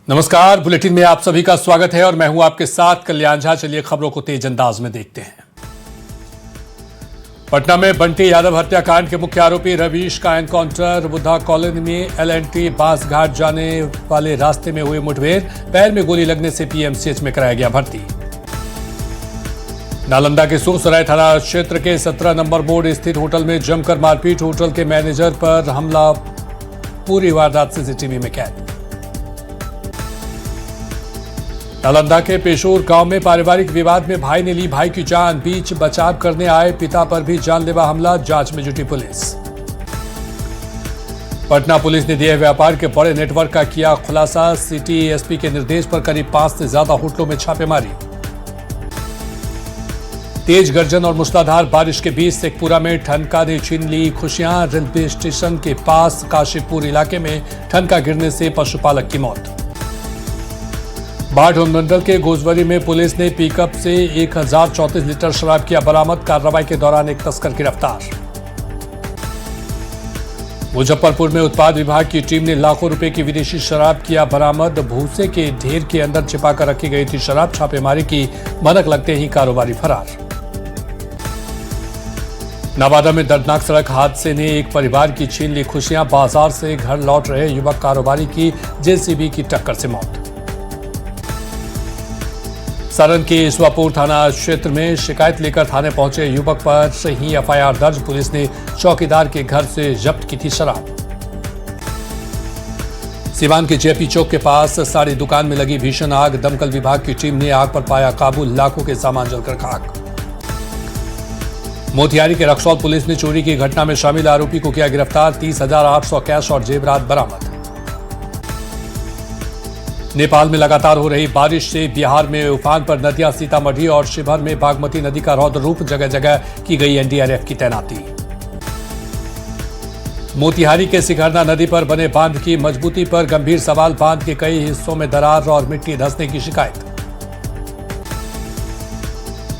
नमस्कार, बुलेटिन में आप सभी का स्वागत है और मैं हूं आपके साथ कल्याण झा। चलिए खबरों को तेज अंदाज में देखते हैं। पटना में बंटी यादव हत्याकांड के मुख्य आरोपी रवीश का एनकाउंटर। बुद्धा कॉलोनी में एलएनटी बांसघाट जाने वाले रास्ते में हुई मुठभेड़। पैर में गोली लगने से पीएमसीएच में कराया गया भर्ती। नालंदा के सुरसराय थाना क्षेत्र के 17 नंबर बोर्ड स्थित होटल में जमकर मारपीट। होटल के मैनेजर पर हमला। पूरी वारदात सीसीटीवी में कैद। नालंदा के पेशोर गांव में पारिवारिक विवाद में भाई ने ली भाई की जान। बीच बचाव करने आए पिता पर भी जानलेवा हमला। जांच में जुटी पुलिस। पटना पुलिस ने देह व्यापार के बड़े नेटवर्क का किया खुलासा। सिटी एसपी के निर्देश पर करीब 5 से ज्यादा होटलों में छापेमारी। तेज गर्जन और मूसलाधार बारिश के बीच शेखपुरा में ठनका ने छीन ली खुशियां। रेलवे स्टेशन के पास काशीपुर इलाके में ठनका गिरने से पशुपालक की मौत। बाढ़ मंडल के गोजवरी में पुलिस ने पिकअप से 1034 लीटर शराब किया बरामद। कार्रवाई के दौरान एक तस्कर गिरफ्तार। मुजफ्फरपुर में उत्पाद विभाग की टीम ने लाखों रुपए की विदेशी शराब किया बरामद। भूसे के ढेर के अंदर छिपाकर रखी गई थी शराब। छापेमारी की भनक लगते ही कारोबारी फरार। नवादा में दर्दनाक सड़क हादसे ने एक परिवार की छीन ली खुशियां। बाजार से घर लौट रहे युवक कारोबारी की जेसीबी की टक्कर से मौत। सारण के ईसवापुर थाना क्षेत्र में शिकायत लेकर थाने पहुंचे युवक पर से ही एफआईआर दर्ज। पुलिस ने चौकीदार के घर से जब्त की थी शराब। सिवान के जेपी चौक के पास साड़ी दुकान में लगी भीषण आग। दमकल विभाग की टीम ने आग पर पाया काबू। लाखों के सामान जलकर खाक। मोतिहारी के रक्सौल पुलिस ने चोरी की घटना में शामिल आरोपी को किया गिरफ्तार। 30,800 कैश और जेवरात बरामद। नेपाल में लगातार हो रही बारिश से बिहार में उफान पर नदियां। सीतामढ़ी और शिवहर में बागमती नदी का रौद्र रूप। जगह जगह की गई एनडीआरएफ की तैनाती। मोतिहारी के सिखरना नदी पर बने बांध की मजबूती पर गंभीर सवाल। बांध के कई हिस्सों में दरार और मिट्टी धंसने की शिकायत।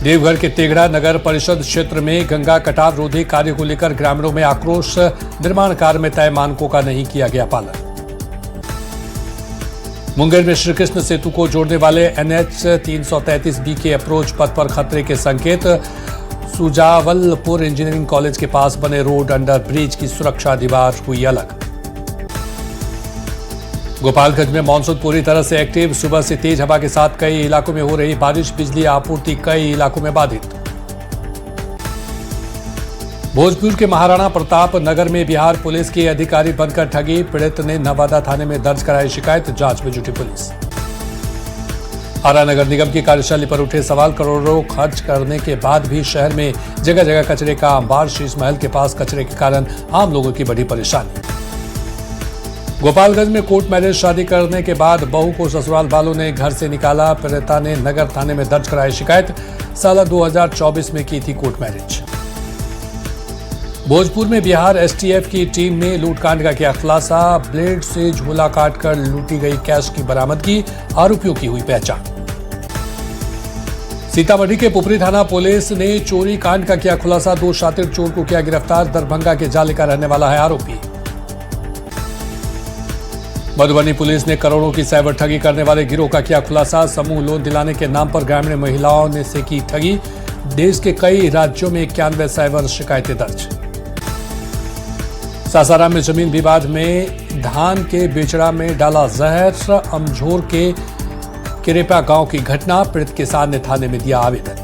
देवघर के तेघड़ा नगर परिषद क्षेत्र में गंगा कटाव रोधी कार्य को लेकर ग्रामीणों में आक्रोश। निर्माण कार्य में तय मानकों का नहीं किया गया पालन। मुंगेर में श्रीकृष्ण सेतु को जोड़ने वाले एनएच 333B के अप्रोच पथ पर खतरे के संकेत। सुजावलपुर इंजीनियरिंग कॉलेज के पास बने रोड अंडर ब्रिज की सुरक्षा दीवार हुई अलग। गोपालगंज में मानसून पूरी तरह से एक्टिव। सुबह से तेज हवा के साथ कई इलाकों में हो रही बारिश। बिजली आपूर्ति कई इलाकों में बाधित। भोजपुर के महाराणा प्रताप नगर में बिहार पुलिस के अधिकारी बनकर ठगी। पीड़ित ने नवादा थाने में दर्ज कराई शिकायत। जांच में जुटी पुलिस। आरा नगर निगम की कार्यशैली पर उठे सवाल। करोड़ों खर्च करने के बाद भी शहर में जगह जगह कचरे का अंबार। शीश महल के पास कचरे के कारण आम लोगों की बड़ी परेशानी। गोपालगंज में कोर्ट मैरिज शादी करने के बाद बहू को ससुराल वालों ने घर से निकाला। पीड़िता ने नगर थाने में दर्ज कराई शिकायत। साल 2024 में की थी कोर्ट मैरिज। भोजपुर में बिहार एसटीएफ की टीम ने लूटकांड का किया खुलासा। ब्लेड से झोला काटकर लूटी गई कैश की बरामदगी। आरोपियों की हुई पहचान। सीतामढ़ी के पुपरी थाना पुलिस ने चोरी कांड का किया खुलासा। 2 शातिर चोर को किया गिरफ्तार। दरभंगा के जाले का रहने वाला है आरोपी। मधुबनी पुलिस ने करोड़ों की साइबर ठगी करने वाले गिरोह का किया खुलासा। समूह लोन दिलाने के नाम पर ग्रामीण महिलाओं ने से की ठगी। देश के कई राज्यों में 91 साइबर शिकायतें दर्ज। सासाराम में जमीन विवाद में धान के बेचड़ा में डाला जहर। अमझोर के किरेपा गांव की घटना। पीड़ित किसान ने थाने में दिया आवेदन।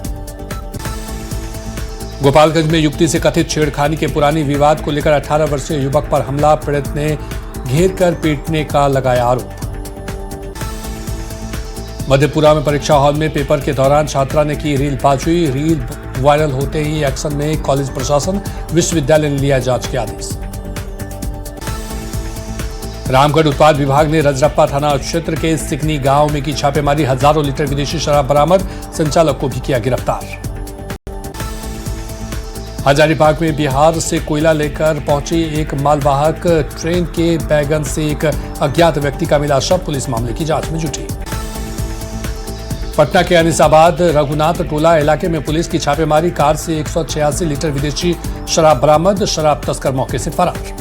गोपालगंज में युवती से कथित छेड़खानी के पुरानी विवाद को लेकर 18 वर्षीय युवक पर हमला। पीड़ित ने घेर कर पीटने का लगाया आरोप। मधेपुरा में परीक्षा हॉल में पेपर के दौरान छात्रा ने की रीलबाजी। रील वायरल होते ही एक्शन में कॉलेज प्रशासन। विश्वविद्यालय ने लिया जांच के आदेश। रामगढ़ उत्पाद विभाग ने रजरप्पा थाना क्षेत्र के सिकनी गांव में की छापेमारी। हजारों लीटर विदेशी शराब बरामद। संचालक को भी किया गिरफ्तार। हजारीबाग में बिहार से कोयला लेकर पहुंची एक मालवाहक ट्रेन के वैगन से एक अज्ञात व्यक्ति का मिला शव। पुलिस मामले की जांच में जुटी। पटना के अनिसाबाद रघुनाथ टोला इलाके में पुलिस की छापेमारी। कार से 186 लीटर विदेशी शराब बरामद। शराब तस्कर मौके से फरार।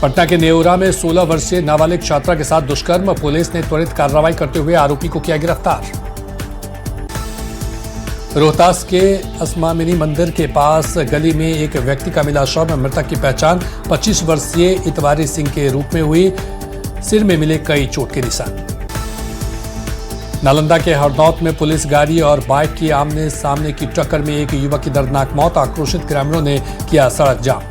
पटना के नेउरा में 16 वर्षीय नाबालिग छात्रा के साथ दुष्कर्म, पुलिस ने त्वरित कार्रवाई करते हुए आरोपी को किया गिरफ्तार। रोहतास के अस्मामिनी मंदिर के पास गली में एक व्यक्ति का मिला शव, मृतक की पहचान 25 वर्षीय इतवारी सिंह के रूप में हुई, सिर में मिले कई चोट के निशान। नालंदा के हरनौत में पुलिस गाड़ी और बाइक की आमने सामने की टक्कर में एक युवक की दर्दनाक मौत, आक्रोशित ग्रामीणों ने किया सड़क जाम।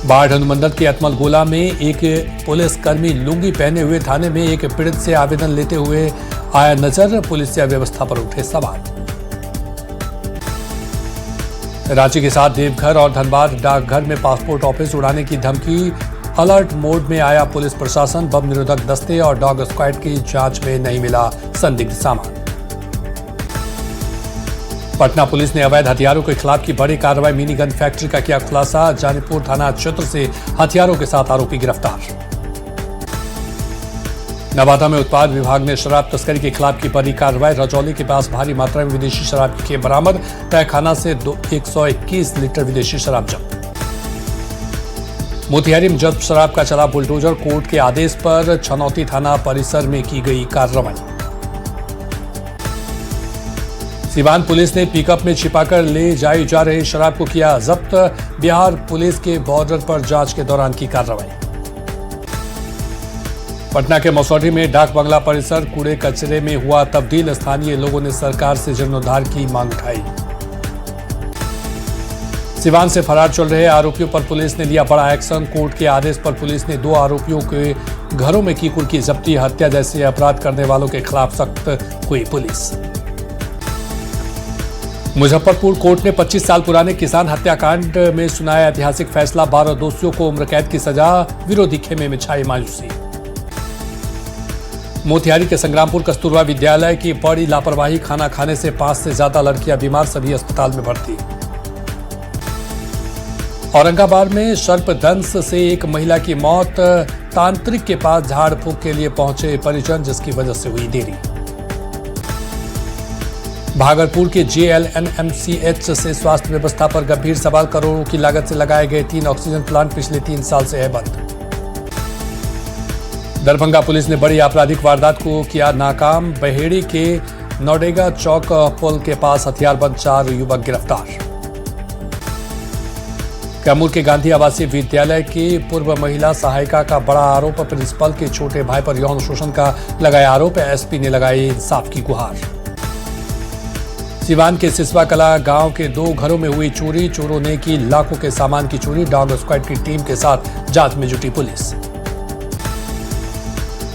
बाढ़ अनुमंडल के अतमल गोला में एक पुलिसकर्मी लुंगी पहने हुए थाने में एक पीड़ित से आवेदन लेते हुए आया नजर, पुलिस या व्यवस्था पर उठे सवाल। रांची के साथ देवघर और धनबाद डाकघर में पासपोर्ट ऑफिस उड़ाने की धमकी, अलर्ट मोड में आया पुलिस प्रशासन, बम निरोधक दस्ते और डॉग स्क्वाड की जांच में नहीं मिला संदिग्ध सामान। पटना पुलिस ने अवैध हथियारों के खिलाफ की बड़ी कार्रवाई, मिनी गन फैक्ट्री का किया खुलासा, जानीपुर थाना क्षेत्र से हथियारों के साथ आरोपी गिरफ्तार। नवादा में उत्पाद विभाग ने शराब तस्करी के खिलाफ की बड़ी कार्रवाई, रजौली के पास भारी मात्रा में विदेशी शराब की बरामद, तहखाना से 121 लीटर विदेशी शराब जब्त। मोतिहारी में जब्त शराब का चला बुलडोजर, कोर्ट के आदेश पर छनौती थाना परिसर में की गई कार्रवाई। सीवान पुलिस ने पिकअप में छिपाकर ले जाई जा रही शराब को किया जब्त, बिहार पुलिस के बॉर्डर पर जांच के दौरान की कार्रवाई। पटना के मसौढ़ी में डाक बंगला परिसर कूड़े कचरे में हुआ तब्दील, स्थानीय लोगों ने सरकार से जीर्णोद्धार की मांग उठाई। सिवान से फरार चल रहे आरोपियों पर पुलिस ने लिया बड़ा एक्शन, कोर्ट के आदेश पर पुलिस ने 2 आरोपियों के घरों में की कुर्की जब्ती, हत्या जैसे अपराध करने वालों के खिलाफ सख्त हुई पुलिस। मुजफ्फरपुर कोर्ट ने 25 साल पुराने किसान हत्याकांड में सुनाया ऐतिहासिक फैसला, 12 दोषियों को उम्र कैद की सजा, विरोधी खेमे में छाई मायूसी। मोतिहारी के संग्रामपुर कस्तूरबा विद्यालय की बड़ी लापरवाही, खाना खाने से 5 से ज्यादा लड़कियां बीमार, सभी अस्पताल में भर्ती। औरंगाबाद में सर्पदंश से एक महिला की मौत, तांत्रिक के पास झाड़ फूक के लिए पहुंचे परिजन, जिसकी वजह से हुई देरी। भागलपुर के JLNMCH से स्वास्थ्य व्यवस्था पर गंभीर सवाल, करोड़ों की लागत से लगाए गए 3 ऑक्सीजन प्लांट पिछले 3 साल से है बंद। दरभंगा पुलिस ने बड़ी आपराधिक वारदात को किया नाकाम, बहेड़ी के नौडेगा चौक पुल के पास हथियारबंद 4 युवक गिरफ्तार। कैमूर के गांधी आवासीय विद्यालय की पूर्व महिला सहायिका का बड़ा आरोप, प्रिंसिपल के छोटे भाई पर यौन शोषण का लगाया आरोप, एसपी ने लगाई इंसाफ की गुहार। सिवान के सिसवा कला गांव के 2 घरों में हुई चोरी, चोरों ने की लाखों के सामान की चोरी, डॉग स्क्वाड की टीम के साथ जांच में जुटी पुलिस।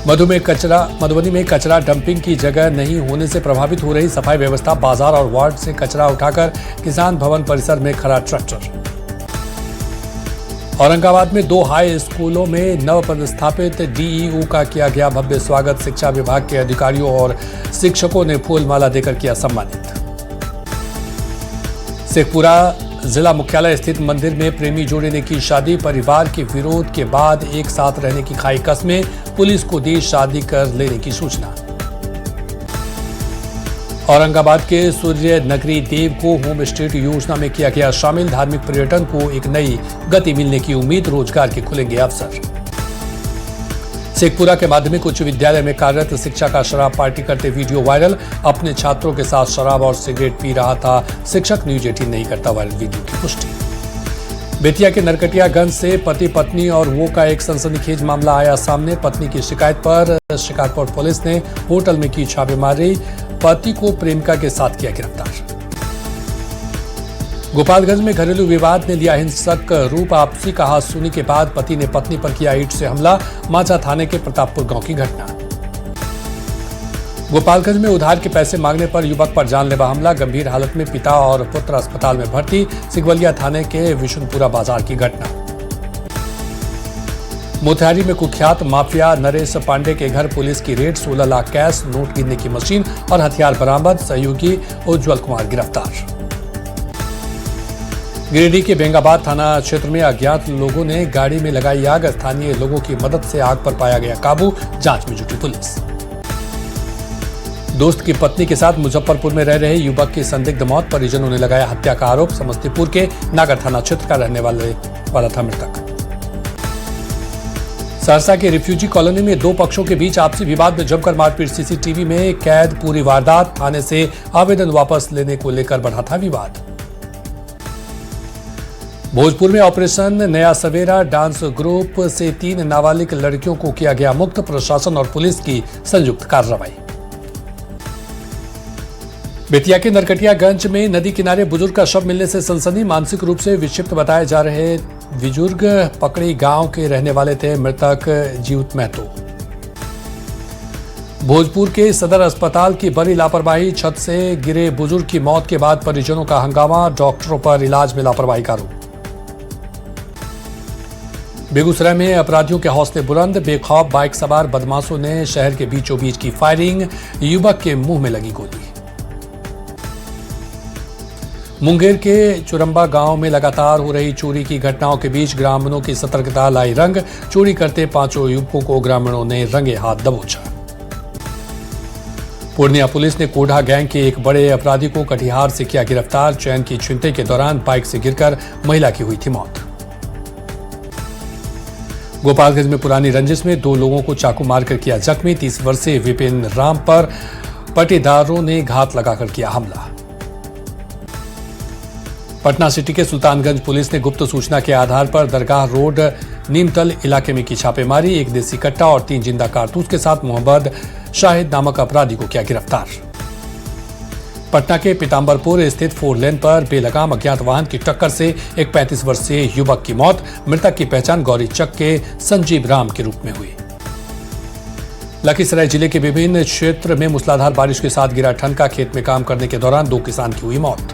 मधुबनी में कचरा डंपिंग की जगह नहीं होने से प्रभावित हो रही सफाई व्यवस्था, बाजार और वार्ड से कचरा उठाकर किसान भवन परिसर में खड़ा ट्रैक्टर। औरंगाबाद में 2 हाई स्कूलों में नव पदस्थापित DEO का किया गया भव्य स्वागत, शिक्षा विभाग के अधिकारियों और शिक्षकों ने फूलमाला देकर किया सम्मानित। शेखपुरा जिला मुख्यालय स्थित मंदिर में प्रेमी जोड़े ने की शादी, परिवार के विरोध के बाद एक साथ रहने की खाई कस्में, पुलिस को दी शादी कर लेने की सूचना। औरंगाबाद के सूर्य नगरी देव को होम स्टेट योजना में किया गया शामिल, धार्मिक पर्यटन को एक नई गति मिलने की उम्मीद, रोजगार के खुलेंगे अवसर। शेखपुरा के माध्यमिक उच्च विद्यालय में कार्यरत शिक्षक का शराब पार्टी करते वीडियो वायरल, अपने छात्रों के साथ शराब और सिगरेट पी रहा था शिक्षक, न्यूज 18 नहीं करता वायरल वीडियो की पुष्टि। बेतिया के नरकटियागंज से पति पत्नी और वो का एक सनसनीखेज मामला आया सामने, पत्नी की शिकायत पर शिकारपुर पुलिस ने होटल में की छापेमारी, पति को प्रेमिका के साथ किया गिरफ्तार। गोपालगंज में घरेलू विवाद ने लिया हिंसक रूप, आपसी कहासुनी के बाद पति ने पत्नी पर किया ईंट से हमला, माचा थाने के प्रतापपुर गांव की घटना। गोपालगंज में उधार के पैसे मांगने पर युवक पर जानलेवा हमला, गंभीर हालत में पिता और पुत्र अस्पताल में भर्ती, सिगवलिया थाने के विशुनपुरा बाजार की घटना। मोतिहारी में कुख्यात माफिया नरेश पांडे के घर पुलिस की रेड, 16 लाख कैश, नोट गिनने की मशीन और हथियार बरामद, सहयोगी उज्जवल कुमार गिरफ्तार। गिरिडीह के बेंगाबाद थाना क्षेत्र में अज्ञात लोगों ने गाड़ी में लगाई आग, स्थानीय लोगों की मदद से आग पर पाया गया काबू, जांच में जुटी पुलिस। दोस्त की पत्नी के साथ मुजफ्फरपुर में रह रहे युवक की संदिग्ध मौत, परिजनों ने लगाया हत्या का आरोप, समस्तीपुर के नागर थाना क्षेत्र का रहने वाला था मृतक। सहरसा के रिफ्यूजी कॉलोनी में दो पक्षों के बीच आपसी विवाद में जमकर मारपीट। सीसीटीवी में कैद पूरी वारदात। थाने से आवेदन वापस लेने को लेकर बढ़ा था विवाद। भोजपुर में ऑपरेशन नया सवेरा डांस ग्रुप से 3 नाबालिग लड़कियों को किया गया मुक्त। प्रशासन और पुलिस की संयुक्त कार्रवाई। बेतिया के नरकटियागंज में नदी किनारे बुजुर्ग का शव मिलने से सनसनी। मानसिक रूप से विक्षिप्त बताए जा रहे बुजुर्ग पकड़ी गांव के रहने वाले थे। मृतक जीवित महतो। भोजपुर के सदर अस्पताल की बड़ी लापरवाही। छत से गिरे बुजुर्ग की मौत के बाद परिजनों का हंगामा। डॉक्टरों पर इलाज में लापरवाही का आरोप। बेगूसराय में अपराधियों के हौसले बुलंद। बेखौफ बाइक सवार बदमाशों ने शहर के बीचों बीच की फायरिंग। युवक के मुंह में लगी गोली। मुंगेर के चुरंबा गांव में लगातार हो रही चोरी की घटनाओं के बीच ग्रामीणों की सतर्कता लाई रंग। चोरी करते 5 युवकों को ग्रामीणों ने रंगे हाथ दबोचा। पूर्णिया पुलिस ने कोढ़ा गैंग के एक बड़े अपराधी को कटिहार से किया गिरफ्तार। चैन की छिनतई के दौरान बाइक से गिरकर महिला की हुई थी मौत। गोपालगंज में पुरानी रंजिश में 2 लोगों को चाकू मारकर किया जख्मी। 30 वर्षीय विपिन राम पर पटीदारों ने घात लगाकर किया हमला। पटना सिटी के सुल्तानगंज पुलिस ने गुप्त सूचना के आधार पर दरगाह रोड नीमतल इलाके में की छापेमारी। 1 देसी कट्टा और 3 जिंदा कारतूस के साथ मोहम्मद शाहिद नामक अपराधी को किया गिरफ्तार। पटना के पीताम्बरपुर स्थित 4 लेन पर बेलगाम अज्ञात वाहन की टक्कर से एक 35 वर्षीय युवक की मौत। मृतक की पहचान गौरीचक के संजीव राम के रूप में हुई। लखीसराय जिले के विभिन्न क्षेत्र में मूसलाधार बारिश के साथ गिरा ठनका। खेत में काम करने के दौरान 2 किसान की हुई मौत।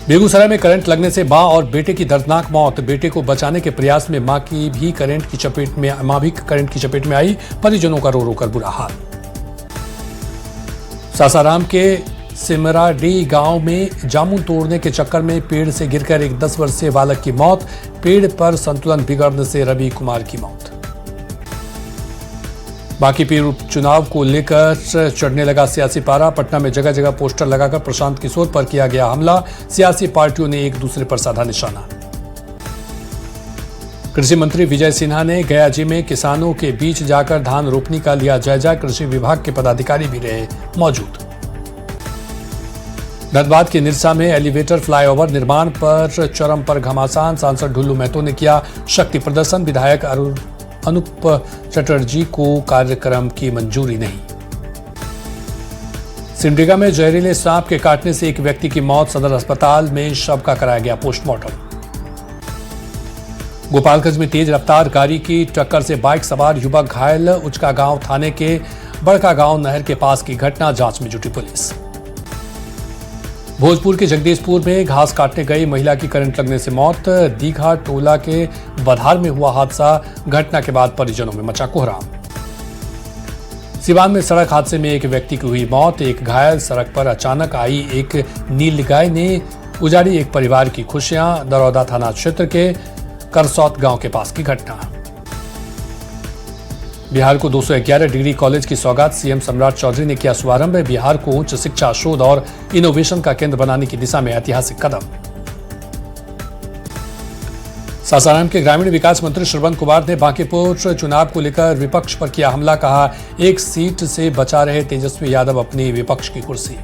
बेगूसराय में करंट लगने से मां और बेटे की दर्दनाक मौत। बेटे को बचाने के प्रयास में मां भी करंट की चपेट में आई। परिजनों का रो रो कर बुरा हाल। सासाराम के सिमराडी गांव में जामुन तोड़ने के चक्कर में पेड़ से गिरकर एक 10 वर्षीय बालक की मौत। पेड़ पर संतुलन बिगड़ने से रवि कुमार की मौत। बांकीपुर उपचुनाव को लेकर चढ़ने लगा सियासी पारा। पटना में जगह जगह पोस्टर लगाकर प्रशांत किशोर पर किया गया हमला। सियासी पार्टियों ने एक दूसरे पर साधा निशाना। कृषि मंत्री विजय सिन्हा ने गयाजी में किसानों के बीच जाकर धान रोपनी का लिया जायजा। कृषि विभाग के पदाधिकारी भी रहे मौजूद। धनबाद के निरसा में एलिवेटर फ्लाईओवर निर्माण पर चरम पर घमासान। सांसद ढुल्लू महतो ने किया शक्ति प्रदर्शन। विधायक अनूप चटर्जी को कार्यक्रम की मंजूरी नहीं। सिमडेगा में जहरीले सांप के काटने से एक व्यक्ति की मौत। सदर अस्पताल में शव का कराया गया पोस्टमार्टम। गोपालगंज में तेज रफ्तार गाड़ी की टक्कर से बाइक सवार युवक घायल। उचका गांव थाने के बड़का गांव नहर के पास की घटना। जांच में जुटी पुलिस। भोजपुर के जगदीशपुर में घास काटने गई महिला की करंट लगने से मौत। दीघा टोला के बधार में हुआ हादसा। घटना के बाद परिजनों में मचा कोहराम। सिवान में सड़क हादसे में एक व्यक्ति की हुई मौत। एक घायल। सड़क पर अचानक आई एक नीलगाय ने उजाड़ी एक परिवार की खुशियां। दरौदा थाना क्षेत्र के करसौत गांव के पास की घटना। बिहार को 211 डिग्री कॉलेज की सौगात। सीएम सम्राट चौधरी ने किया शुभारंभ। बिहार को उच्च शिक्षा, शोध और इनोवेशन का केंद्र बनाने की दिशा में ऐतिहासिक कदम। सासाराम के ग्रामीण विकास मंत्री श्रवण कुमार ने बांकीपुर चुनाव को लेकर विपक्ष पर किया हमला। कहा 1 सीट से बचा रहे तेजस्वी यादव अपनी विपक्ष की कुर्सी।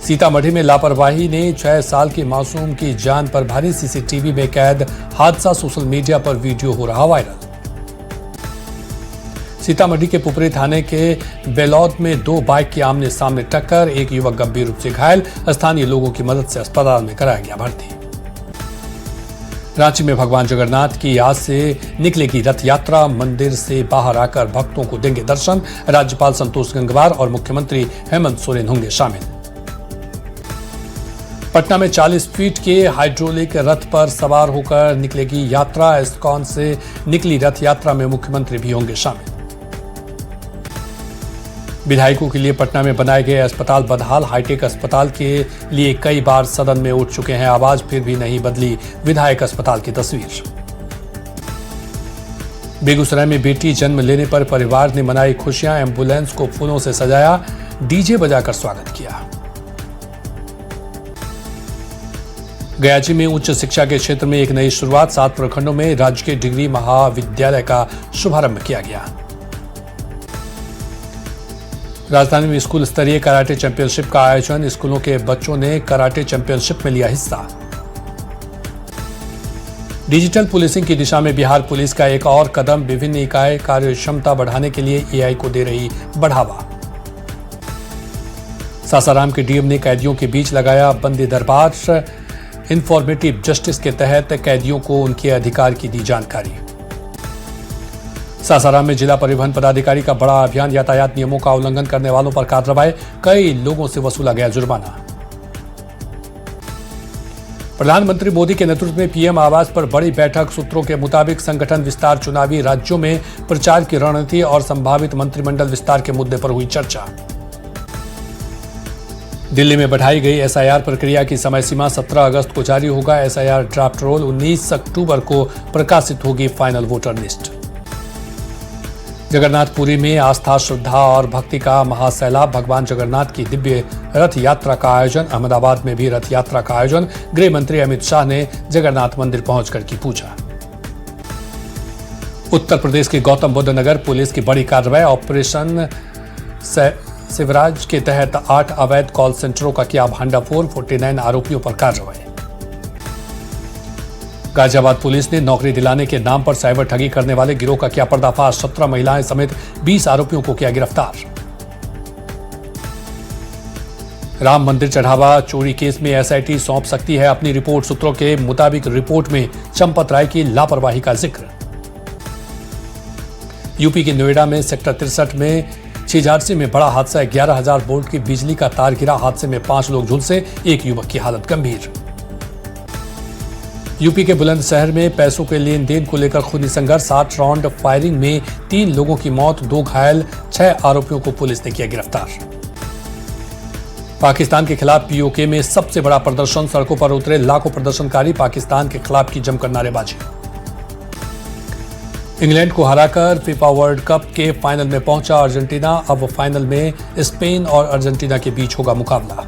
सीतामढ़ी में लापरवाही ने 6 साल के मासूम की जान पर भारी। सीसीटीवी में कैद हादसा सोशल मीडिया पर वीडियो हो रहा वायरल। सीतामढ़ी के पुपरी थाने के बेलौद में 2 बाइक की आमने सामने टक्कर। एक युवक गंभीर रूप से घायल। स्थानीय लोगों की मदद से अस्पताल में कराया गया भर्ती। रांची में भगवान जगन्नाथ की आज से निकलेगी रथ यात्रा। मंदिर से बाहर आकर भक्तों को देंगे दर्शन। राज्यपाल संतोष गंगवार और मुख्यमंत्री हेमंत सोरेन होंगे शामिल। पटना में 40 फीट के हाइड्रोलिक रथ पर सवार होकर निकलेगी यात्रा। इस्कॉन से निकली रथ यात्रा में मुख्यमंत्री भी होंगे शामिल। विधायकों के लिए पटना में बनाए गए अस्पताल बदहाल। हाईटेक अस्पताल के लिए कई बार सदन में उठ चुके हैं आवाज, फिर भी नहीं बदली विधायक अस्पताल की तस्वीर। बेगूसराय में बेटी जन्म लेने पर परिवार ने मनाई खुशियां। एम्बुलेंस को फूलों से सजाया, डीजे बजाकर स्वागत किया। गयाची में उच्च शिक्षा के क्षेत्र में एक नई शुरुआत, 7 प्रखंडों में राजकीय डिग्री महाविद्यालय का शुभारंभ किया गया। राजधानी में स्कूल स्तरीय कराटे चैंपियनशिप का आयोजन, स्कूलों के बच्चों ने कराटे चैंपियनशिप में लिया हिस्सा। डिजिटल पुलिसिंग की दिशा में बिहार पुलिस का एक और कदम, विभिन्न इकाई कार्य क्षमता बढ़ाने के लिए एआई को दे रही बढ़ावा। सासाराम के डीएम ने कैदियों के बीच लगाया बंदी दरबार, इंफॉर्मेटिव जस्टिस के तहत कैदियों को उनके अधिकार की दी जानकारी। सासाराम में जिला परिवहन पदाधिकारी का बड़ा अभियान, यातायात नियमों का उल्लंघन करने वालों पर कार्रवाई, कई लोगों से वसूला गया जुर्माना। प्रधानमंत्री मोदी के नेतृत्व में पीएम आवास पर बड़ी बैठक, सूत्रों के मुताबिक संगठन विस्तार, चुनावी राज्यों में प्रचार की रणनीति और संभावित मंत्रिमंडल विस्तार के मुद्दे पर हुई चर्चा। दिल्ली में बढ़ाई गई एसआईआर प्रक्रिया की समय सीमा 17 अगस्त को जारी होगा। एसआईआर ड्राफ्ट रोल 19 अक्टूबर को प्रकाशित होगी फाइनल वोटर लिस्ट। जगन्नाथपुरी में आस्था, श्रद्धा और भक्ति का महासैलाब, भगवान जगन्नाथ की दिव्य रथ यात्रा का आयोजन। अहमदाबाद में भी रथ यात्रा का आयोजन, गृह मंत्री अमित शाह ने जगन्नाथ मंदिर पहुंचकर की पूजा। उत्तर प्रदेश के गौतम बुद्ध नगर पुलिस की बड़ी कार्रवाई, ऑपरेशन शिवराज के तहत 8 अवैध कॉल सेंटरों का किया भांडाफोड़, 49 आरोपियों पर कार्रवाई। गाजियाबाद पुलिस ने नौकरी दिलाने के नाम पर साइबर ठगी करने वाले गिरोह का किया पर्दाफाश, 17 महिलाएं समेत 20 आरोपियों को किया गिरफ्तार। राम मंदिर चढ़ावा चोरी केस में एसआईटी सौंप सकती है अपनी रिपोर्ट, सूत्रों के मुताबिक रिपोर्ट में चंपत राय की लापरवाही का जिक्र। यूपी के नोएडा में सेक्टर 63 में छिजारसी में बड़ा हादसा, 11,000 वोल्ट की बिजली का तार गिरा, हादसे में 5 लोग झुलसे, एक युवक की हालत गंभीर। यूपी के बुलंदशहर में पैसों के लेन देन को लेकर खूनी संघर्ष, 7 राउंड फायरिंग में 3 लोगों की मौत, 2 घायल, 6 आरोपियों को पुलिस ने किया गिरफ्तार। पाकिस्तान के खिलाफ पीओके में सबसे बड़ा प्रदर्शन, सड़कों पर उतरे लाखों प्रदर्शनकारी, पाकिस्तान के खिलाफ की जमकर नारेबाजी। इंग्लैंड को हराकर फीफा वर्ल्ड कप के फाइनल में पहुंचा अर्जेंटीना, अब फाइनल में स्पेन और अर्जेंटीना के बीच होगा मुकाबला।